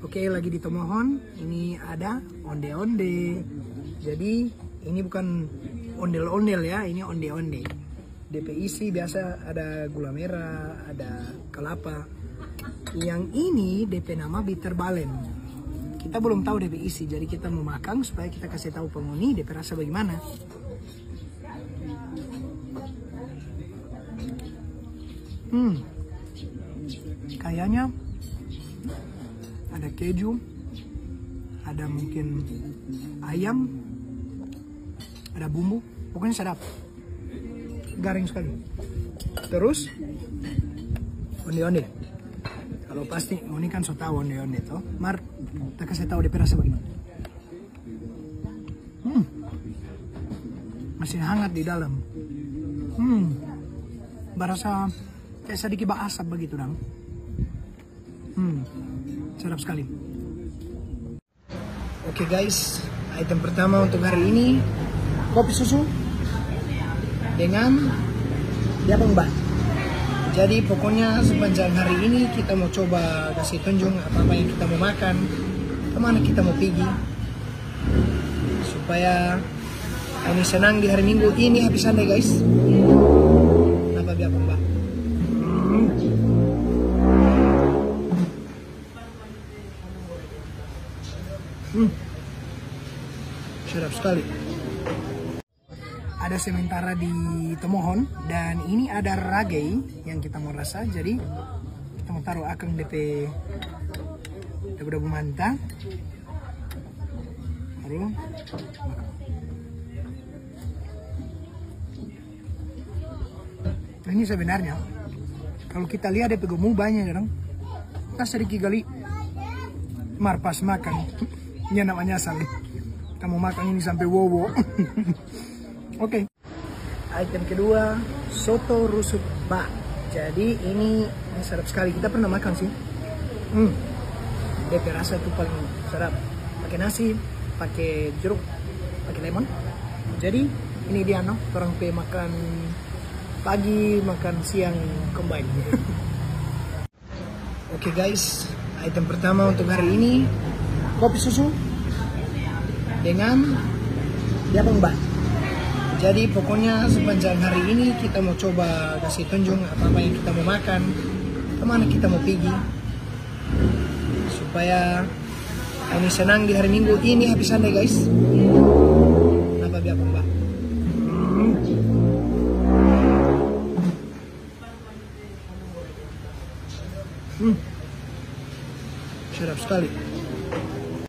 Oke, lagi di Tomohon. Ini ada onde-onde. Jadi ini bukan ondel-ondel ya, ini onde-onde. DP isi biasa ada gula merah, ada kelapa. Yang ini DP nama bitter balen. Kita belum tahu DP isi, jadi kita mau makan supaya kita kasih tahu penghuni DP rasa bagaimana. Kayaknya ada keju, ada mungkin ayam, ada bumbu, pokoknya sedap, garing sekali. Terus onde-onde, kalau pasti ini kan so tahu onde-onde toh. Mar, kita kasih tahu DP rasa bagaimana. Masih hangat di dalam. Berasa kayak sedikit asap begitu dong. Sedap sekali. Oke guys, item pertama untuk hari ini kopi susu dengan Japang Mbak. Jadi pokoknya sepanjang hari ini kita mau coba kasih tunjuk apa-apa yang kita mau makan, kemana kita mau pergi, supaya ini senang di hari Minggu ini habis Sunday guys. Kenapa Japang Mbak? Sedap sekali. Ada sementara di Tomohon dan ini ada ragei yang kita mau rasa. Jadi kita mau taruh akang DP dabu-dabu manta. Lalu ini sebenarnya kalau kita lihat DP gemu banyak kan. Kita sedikit kali marpas makan. Ini namanya sali. Kamu makan ini sampai wowo. Oke. Item kedua, soto rusuk bak. Jadi ini sedap sekali. Kita pernah makan sih. DP rasa itu paling sedap. Pakai nasi, pakai jeruk, pakai lemon. Jadi ini dia no, orang pe makan pagi, makan siang combine. Oke guys, item pertama untuk hari ini kopi susu dengan Japang Mbak. Jadi pokoknya sepanjang hari ini kita mau coba kasih tunjuk apa-apa yang kita mau makan, kemana kita mau pergi, supaya ini senang di hari Minggu ini habis Sunday guys. Kenapa Japang Mbak? Sedap sekali.